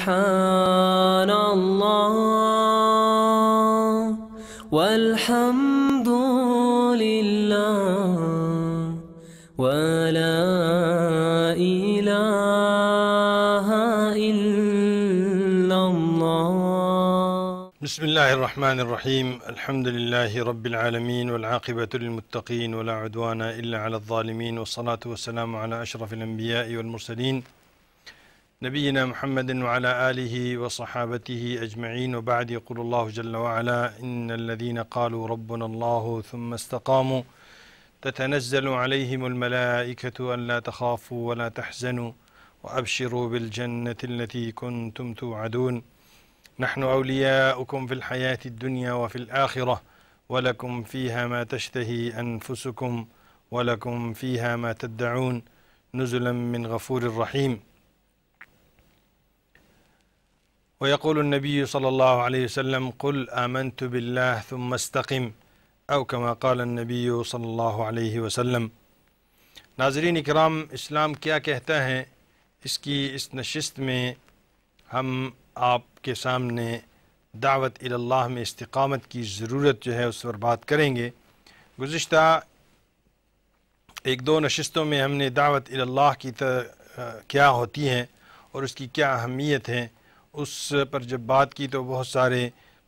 سبحان الله والحمد لله ولا إله إلا الله. بسم الله الرحمن الرحيم. الحمد لله رب العالمين والعاقبة للمتقين ولا عدوان إلا على الظالمين، والصلاة والسلام على أشرف الأنبياء والمرسلين نبينا محمد وعلى آله وصحابته أجمعين، وبعد. يقول الله جل وعلا: إن الذين قالوا ربنا الله ثم استقاموا تتنزل عليهم الملائكة ألا تخافوا ولا تحزنوا وأبشروا بالجنة التي كنتم توعدون نحن أولياؤكم في الحياة الدنيا وفي الآخرة ولكم فيها ما تشتهي أنفسكم ولكم فيها ما تدعون نزلا من غفور رحيم. ويقول النبي صلى الله عليه وسلم: قل آمنت بالله ثم استقم، او كما قال النبی صلی اللہ علیہ وسلم۔ ناظرین اکرام، اسلام کیا کہتا ہے، اس نشست میں ہم آپ کے سامنے دعوت اللہ میں استقامت کی ضرورت جو ہے اس پر بات کریں گے۔ گزشتہ ایک دو نشستوں میں ہم نے دعوت اللہ کی کیا ہوتی ہے اور اس کی کیا اہمیت ہے اس پر جب بات کی تو بہت سارے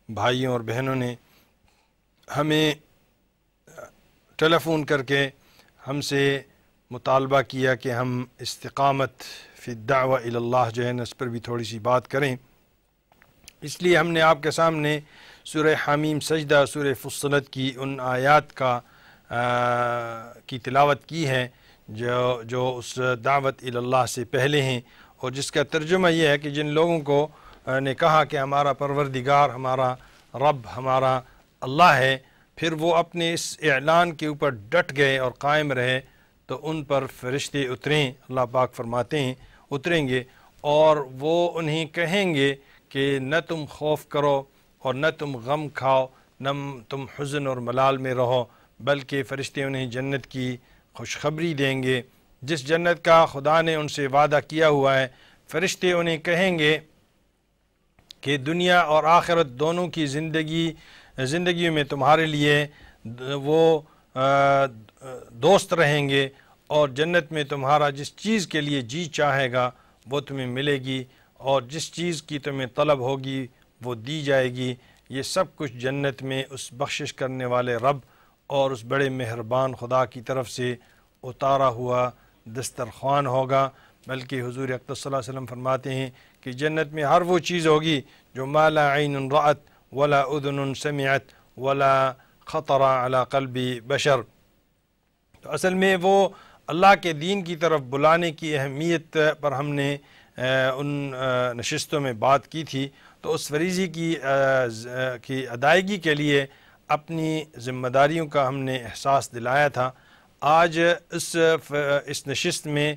بھائیوں اور بہنوں نے ہمیں ٹیلی فون کر کے ہم سے مطالبہ کیا کہ ہم استقامت فی الدعوہ الی اللہ جو ہے اس پر بھی تھوڑی سی بات کریں۔ اس لیے ہم نے آپ کے سامنے سورہ حامیم سجدہ، سورہ فصلت کی ان آیات کی تلاوت کی ہے جو اس دعوت الی اللہ سے پہلے ہیں، اور جس کا ترجمہ یہ ہے کہ جن لوگوں کو نے کہا کہ ہمارا پروردگار، ہمارا رب، ہمارا اللہ ہے، پھر وہ اپنے اس اعلان کے اوپر ڈٹ گئے اور قائم رہے تو ان پر فرشتے اتریں، اللہ پاک فرماتے ہیں اتریں گے، اور وہ انہیں کہیں گے کہ نہ تم خوف کرو اور نہ تم غم کھاؤ، نہ تم حزن اور ملال میں رہو، بلکہ فرشتے انہیں جنت کی خوشخبری دیں گے، جس جنت کا خدا نے ان سے وعدہ کیا ہوا ہے۔ فرشتے انہیں کہیں گے کہ دنیا اور آخرت دونوں کی زندگی میں تمہارے لیے وہ دوست رہیں گے، اور جنت میں تمہارا جس چیز کے لیے جی چاہے گا وہ تمہیں ملے گی، اور جس چیز کی تمہیں طلب ہوگی وہ دی جائے گی۔ یہ سب کچھ جنت میں اس بخشش کرنے والے رب اور اس بڑے مہربان خدا کی طرف سے اتارا ہوا دسترخوان ہوگا۔ بلکہ حضور اقدس صلی اللہ علیہ وسلم فرماتے ہیں کہ جنت میں ہر وہ چیز ہوگی جو ما لا عین رأت ولا اذن سمعت ولا خطر علی قلب بشر۔ تو اصل میں وہ اللہ کے دین کی طرف بلانے کی اہمیت پر ہم نے ان نشستوں میں بات کی تھی، تو اس فریضے کی ادائیگی کے لیے اپنی ذمہ داریوں کا ہم نے احساس دلایا تھا۔ آج اس نشست میں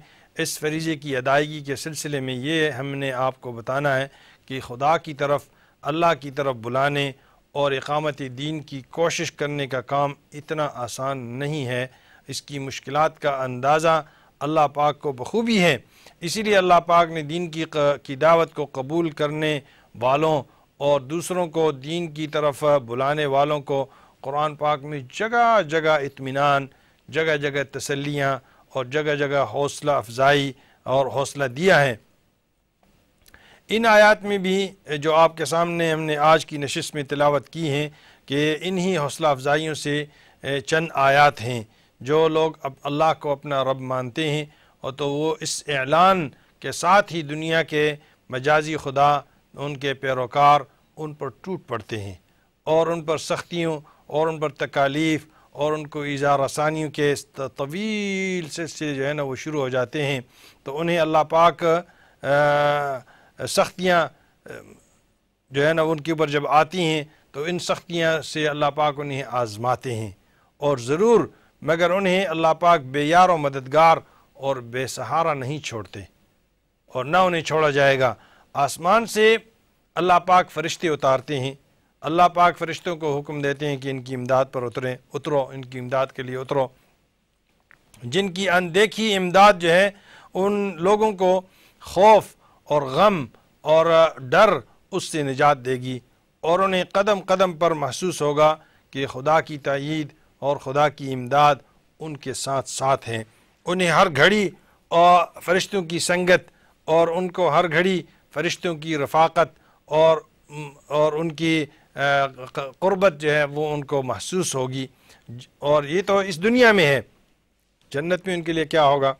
اس فریضے کی ادائیگی کے سلسلے میں یہ ہم نے آپ کو بتانا ہے کہ خدا کی طرف، اللہ کی طرف بلانے اور اقامت دین کی کوشش کرنے کا کام اتنا آسان نہیں ہے، اس کی مشکلات کا اندازہ اللہ پاک کو بخوبی ہے۔ اسی لیے اللہ پاک نے دین کی دعوت کو قبول کرنے والوں اور دوسروں کو دین کی طرف بلانے والوں کو قرآن پاک میں جگہ جگہ اطمینان، جگہ جگہ تسلیاں اور جگہ جگہ حوصلہ افزائی اور حوصلہ دیا ہے۔ ان آیات میں بھی جو آپ کے سامنے ہم نے آج کی نشست میں تلاوت کی ہیں کہ انہی حوصلہ افزائیوں سے چند آیات ہیں۔ جو لوگ اب اللہ کو اپنا رب مانتے ہیں اور تو وہ اس اعلان کے ساتھ ہی دنیا کے مجازی خدا، ان کے پیروکار ان پر ٹوٹ پڑتے ہیں اور ان پر سختیوں اور ان پر تکالیف اور ان کو ایذا رسانیوں کے طویل سلسلے جو ہے نا وہ شروع ہو جاتے ہیں، تو انہیں اللہ پاک سختیاں جو ہے نا ان کے اوپر جب آتی ہیں تو ان سختیاں سے اللہ پاک انہیں آزماتے ہیں، اور ضرور مگر انہیں اللہ پاک بے یار و مددگار اور بے سہارا نہیں چھوڑتے، اور نہ انہیں چھوڑا جائے گا۔ آسمان سے اللہ پاک فرشتے اتارتے ہیں، اللہ پاک فرشتوں کو حکم دیتے ہیں کہ ان کی امداد پر اترو، ان کی امداد کے لیے اترو۔ جن کی اندیکھی امداد جو ہے ان لوگوں کو خوف اور غم اور ڈر اس سے نجات دے گی، اور انہیں قدم قدم پر محسوس ہوگا کہ خدا کی تائید اور خدا کی امداد ان کے ساتھ ساتھ ہیں۔ انہیں ہر گھڑی اور فرشتوں کی سنگت اور ان کو ہر گھڑی فرشتوں کی رفاقت اور ان کی قربت جو ہے وہ ان کو محسوس ہوگی۔ اور یہ تو اس دنیا میں ہے، جنت میں ان کے لیے کیا ہوگا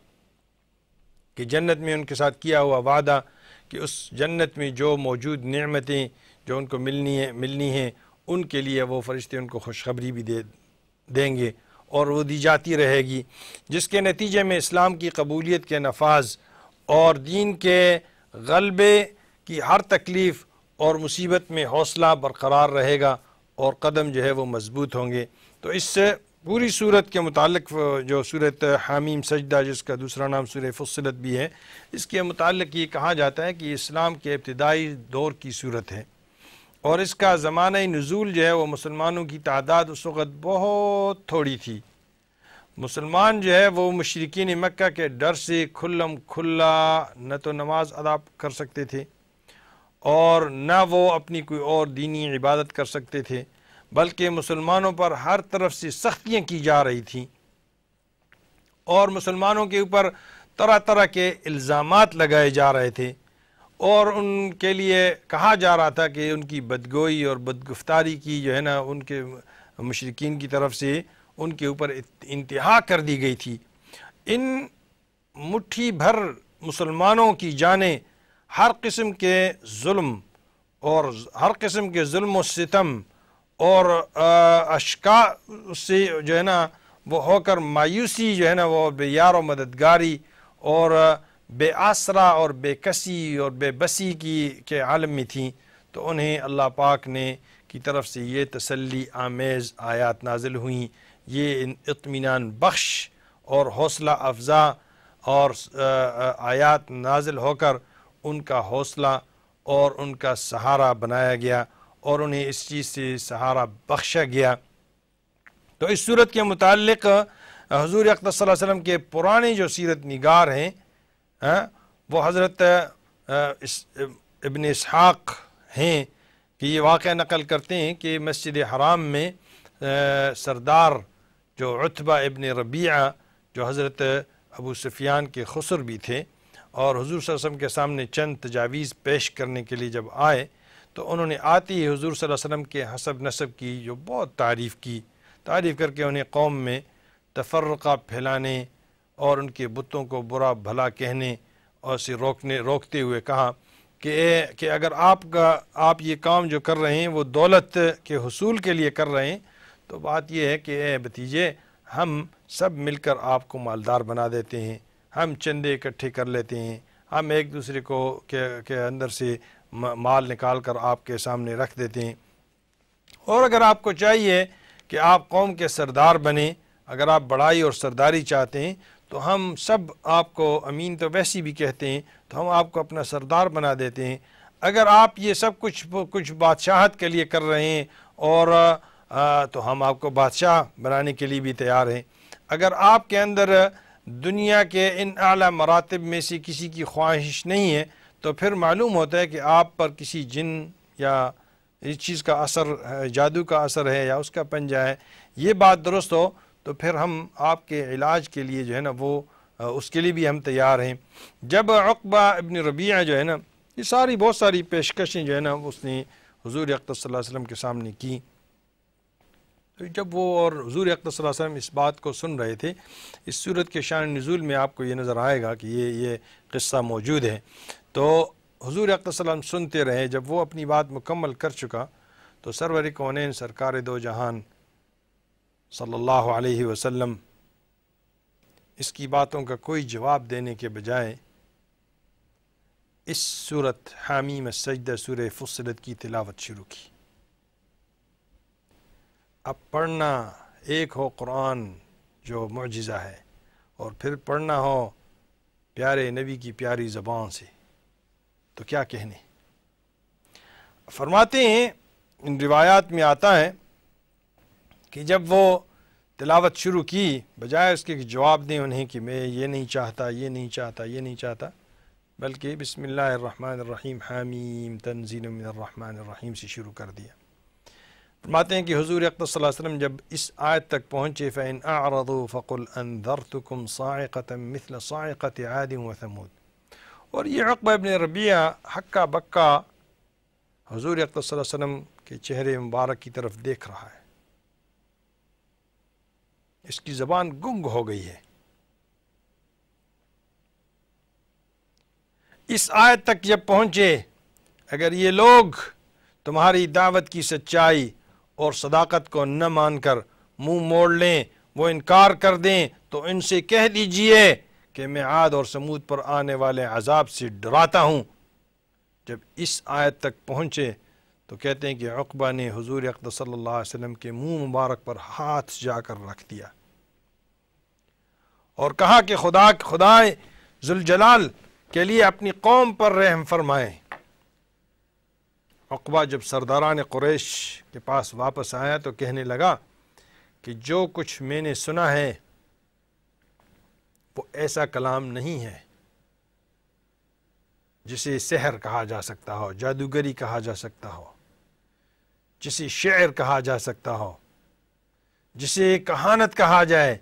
کہ جنت میں ان کے ساتھ کیا ہوا وعدہ کہ اس جنت میں جو موجود نعمتیں جو ان کو ملنی ہیں ان کے لیے وہ فرشتے ان کو خوشخبری بھی دیں گے اور وہ دی جاتی رہے گی، جس کے نتیجے میں اسلام کی قبولیت کے نفاذ اور دین کے غلبے کی ہر تکلیف اور مصیبت میں حوصلہ برقرار رہے گا اور قدم جو ہے وہ مضبوط ہوں گے۔ تو اس سے پوری صورت کے متعلق جو صورت حامیم سجدہ، جس کا دوسرا نام سورہ فصلت بھی ہے، اس کے متعلق یہ کہا جاتا ہے کہ اسلام کے ابتدائی دور کی صورت ہے، اور اس کا زمانہ نزول جو ہے وہ مسلمانوں کی تعداد اس وقت بہت تھوڑی تھی۔ مسلمان جو ہے وہ مشرکین مکہ کے ڈر سے کھلم کھلا نہ تو نماز ادا کر سکتے تھے اور نہ وہ اپنی کوئی اور دینی عبادت کر سکتے تھے، بلکہ مسلمانوں پر ہر طرف سے سختیاں کی جا رہی تھیں اور مسلمانوں کے اوپر طرح طرح کے الزامات لگائے جا رہے تھے، اور ان کے لیے کہا جا رہا تھا کہ ان کی بدگوئی اور بدگفتاری کی جو ہے نا ان کے مشرکین کی طرف سے ان کے اوپر انتہا کر دی گئی تھی۔ ان مٹھی بھر مسلمانوں کی جانیں ہر قسم کے ظلم و ستم اور اشکا سے جو ہے نا وہ ہو کر مایوسی جو ہے نا وہ بے یار و مددگاری اور بے آسرا اور بے کسی اور بے بسی کے عالم میں تھیں، تو انہیں اللہ پاک نے کی طرف سے یہ تسلی آمیز آیات نازل ہوئیں، یہ اطمینان بخش اور حوصلہ افزا اور آیات نازل ہو کر ان کا حوصلہ اور ان کا سہارا بنایا گیا اور انہیں اس چیز سے سہارا بخشا گیا۔ تو اس صورت کے متعلق حضور اقدس صلی اللہ علیہ وسلم کے پرانے جو سیرت نگار ہیں وہ حضرت ابن اسحاق ہیں کہ یہ واقعہ نقل کرتے ہیں کہ مسجد حرام میں سردار جو عتبہ ابن ربیعہ جو حضرت ابو سفیان کے خسر بھی تھے اور حضور صلی اللہ علیہ وسلم کے سامنے چند تجاویز پیش کرنے کے لیے جب آئے تو انہوں نے آتے ہی حضور صلی اللہ علیہ وسلم کے حسب نسب کی جو بہت تعریف کر کے انہیں قوم میں تفرقہ پھیلانے اور ان کے بتوں کو برا بھلا کہنے اور اسے روکتے ہوئے کہا کہ اگر آپ یہ کام جو کر رہے ہیں وہ دولت کے حصول کے لیے کر رہے ہیں تو بات یہ ہے کہ اے بھتیجے ہم سب مل کر آپ کو مالدار بنا دیتے ہیں، ہم چندے اکٹھے کر لیتے ہیں، ہم ایک دوسرے کو کے اندر سے مال نکال کر آپ کے سامنے رکھ دیتے ہیں، اور اگر آپ کو چاہیے کہ آپ قوم کے سردار بنیں، اگر آپ بڑائی اور سرداری چاہتے ہیں تو ہم سب آپ کو امین تو ویسی بھی کہتے ہیں تو ہم آپ کو اپنا سردار بنا دیتے ہیں، اگر آپ یہ سب کچھ بادشاہت کے لیے کر رہے ہیں اور تو ہم آپ کو بادشاہ بنانے کے لیے بھی تیار ہیں، اگر آپ کے اندر دنیا کے ان اعلیٰ مراتب میں سے کسی کی خواہش نہیں ہے تو پھر معلوم ہوتا ہے کہ آپ پر کسی جن یا اس چیز کا اثر جادو کا اثر ہے یا اس کا پنجہ ہے، یہ بات درست ہو تو پھر ہم آپ کے علاج کے لیے جو ہے نا وہ اس کے لیے بھی ہم تیار ہیں۔ جب عقبہ ابن ربیعہ جو ہے نا یہ بہت ساری پیشکشیں جو ہے نا اس نے حضور اقدس صلی اللہ علیہ وسلم کے سامنے کی، جب وہ اور حضور اقدس صلی اللہ علیہ وسلم اس بات کو سن رہے تھے، اس صورت کے شان نزول میں آپ کو یہ نظر آئے گا کہ یہ قصہ موجود ہے، تو حضور اقدس صلی اللہ علیہ وسلم سنتے رہے۔ جب وہ اپنی بات مکمل کر چکا تو سرور کونین سرکار دو جہان صلی اللہ علیہ وسلم اس کی باتوں کا کوئی جواب دینے کے بجائے اس سورت حامیم السجدہ سورہ فصلت کی تلاوت شروع کی۔ اب پڑھنا ایک ہو قرآن جو معجزہ ہے اور پھر پڑھنا ہو پیارے نبی کی پیاری زبان سے تو کیا کہنے۔ فرماتے ہیں ان روایات میں آتا ہے کہ جب وہ تلاوت شروع کی بجائے اس کے جواب دیں انہیں کہ میں یہ نہیں چاہتا، یہ نہیں چاہتا، یہ نہیں چاہتا، بلکہ بسم اللہ الرحمن الرحیم حامیم تنزیل من الرحمن الرحیم سے شروع کر دیا۔ فرماتے ہیں کہ حضور اقدس صلی اللہ علیہ وسلم جب اس آیت تک پہنچے فَإِنْ أَعْرَضُوا فَقُلْ أَنذَرْتُكُمْ صَاعِقَةً مِثْلَ صَاعِقَةِ عَادٍ وَثَمُودَ۔ اور یہ عقبہ ابن ربیعہ ہکا بکا حضور اقدس صلی اللہ علیہ وسلم کے چہرے مبارک کی طرف دیکھ رہا ہے، اس کی زبان گنگ ہو گئی ہے۔ اس آیت تک جب پہنچے، اگر یہ لوگ تمہاری دعوت کی سچائی اور صداقت کو نہ مان کر منہ موڑ لیں، وہ انکار کر دیں، تو ان سے کہہ دیجئے کہ میں عاد اور سمود پر آنے والے عذاب سے ڈراتا ہوں۔ جب اس آیت تک پہنچے تو کہتے ہیں کہ عقبہ نے حضور اقدس صلی اللہ علیہ وسلم کے منہ مبارک پر ہاتھ جا کر رکھ دیا اور کہا کہ خدا ذوالجلال کے لیے اپنی قوم پر رحم فرمائیں۔ عقبہ جب سرداران قریش کے پاس واپس آیا تو کہنے لگا کہ جو کچھ میں نے سنا ہے وہ ایسا کلام نہیں ہے جسے سحر کہا جا سکتا ہو، جادوگری کہا جا سکتا ہو، جسے شعر کہا جا سکتا ہو، جسے کہانت کہا جائے۔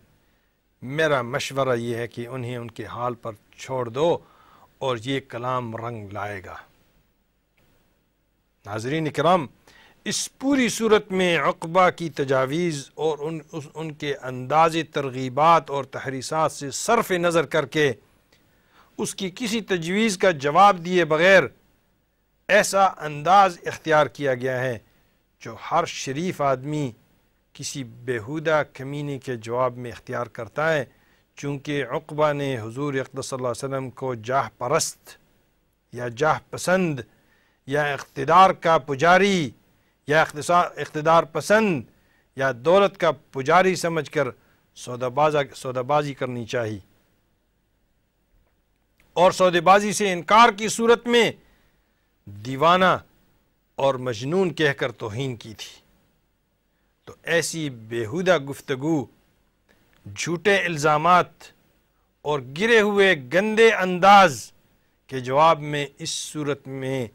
میرا مشورہ یہ ہے کہ انہیں ان کے حال پر چھوڑ دو اور یہ کلام رنگ لائے گا۔ ناظرین کرام، اس پوری صورت میں عقبہ کی تجاویز اور ان کے انداز ترغیبات اور تحریصات سے صرف نظر کر کے اس کی کسی تجویز کا جواب دیے بغیر ایسا انداز اختیار کیا گیا ہے جو ہر شریف آدمی کسی بیہودہ کمینے کے جواب میں اختیار کرتا ہے، چونکہ عقبہ نے حضور اقدس صلی اللہ علیہ وسلم کو جاہ پرست یا جاہ پسند یا اقتدار کا پجاری یا اقتدار پسند یا دولت کا پجاری سمجھ کر سودا بازی کرنی چاہیے، اور سودے بازی سے انکار کی صورت میں دیوانہ اور مجنون کہہ کر توہین کی تھی۔ تو ایسی بیہودہ گفتگو، جھوٹے الزامات اور گرے ہوئے گندے انداز کے جواب میں اس صورت میں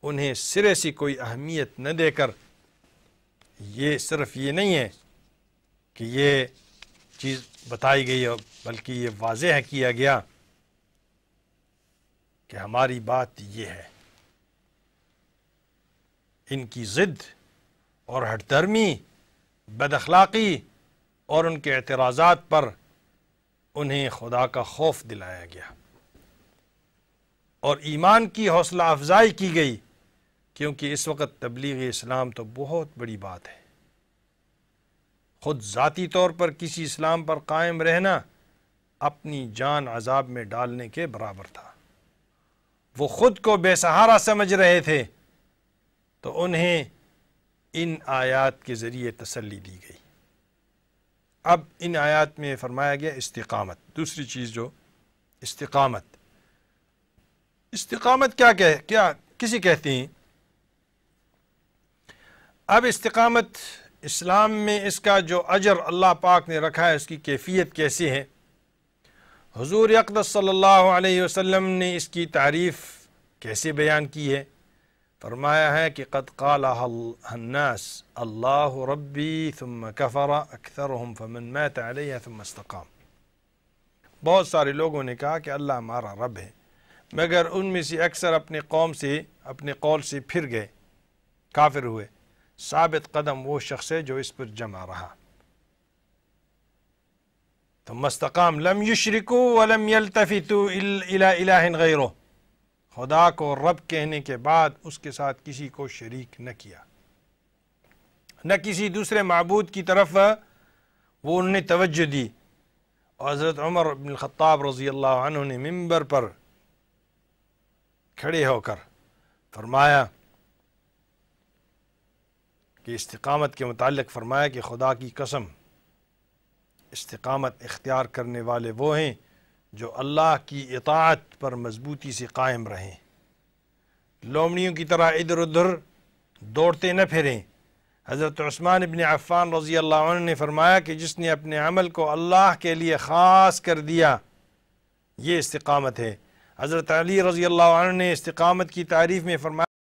انہیں سرے سے کوئی اہمیت نہ دے کر، یہ صرف یہ نہیں ہے کہ یہ چیز بتائی گئی ہے، بلکہ یہ واضح کیا گیا کہ ہماری بات یہ ہے۔ ان کی ضد اور ہٹ درمی، بد اخلاقی اور ان کے اعتراضات پر انہیں خدا کا خوف دلایا گیا اور ایمان کی حوصلہ افزائی کی گئی، کیونکہ اس وقت تبلیغ اسلام تو بہت بڑی بات ہے۔ خود ذاتی طور پر کسی اسلام پر قائم رہنا اپنی جان عذاب میں ڈالنے کے برابر تھا۔ وہ خود کو بے سہارا سمجھ رہے تھے، تو انہیں ان آیات کے ذریعے تسلی دی گئی۔ اب ان آیات میں فرمایا گیا استقامت، دوسری چیز جو استقامت کیا کسی کہتے ہیں؟ اب استقامت اسلام میں اس کا جو اجر اللہ پاک نے رکھا ہے، اس کی کیفیت کیسی ہے؟ حضور اقدس صلی اللہ علیہ وسلم نے اس کی تعریف کیسے بیان کی ہے؟ فرمایا ہے کہ قد قالها الناس اللہ ربی ثم کفر اکثرهم فمن مات علیہ ثم استقام۔ بہت سارے لوگوں نے کہا کہ اللہ ہمارا رب ہے، مگر ان میں سے اکثر اپنے قول سے پھر گئے، کافر ہوئے۔ ثابت قدم وہ شخص ہے جو اس پر جمع رہا۔ ثم استقام لم یشرکوا ولم یلتفتوا الی الہ غیرہ، خدا کو رب کہنے کے بعد اس کے ساتھ کسی کو شریک نہ کیا، نہ کسی دوسرے معبود کی طرف وہ انہوں نے توجہ دی۔ اور حضرت عمر بن الخطاب رضی اللہ عنہ نے منبر پر کھڑے ہو کر فرمایا کہ استقامت کے متعلق فرمایا کہ خدا کی قسم، استقامت اختیار کرنے والے وہ ہیں جو اللہ کی اطاعت پر مضبوطی سے قائم رہیں، لومڑیوں کی طرح ادھر ادھر دوڑتے نہ پھریں۔ حضرت عثمان بن عفان رضی اللہ عنہ نے فرمایا کہ جس نے اپنے عمل کو اللہ کے لیے خاص کر دیا، یہ استقامت ہے۔ حضرت علی رضی اللہ عنہ نے استقامت کی تعریف میں فرمایا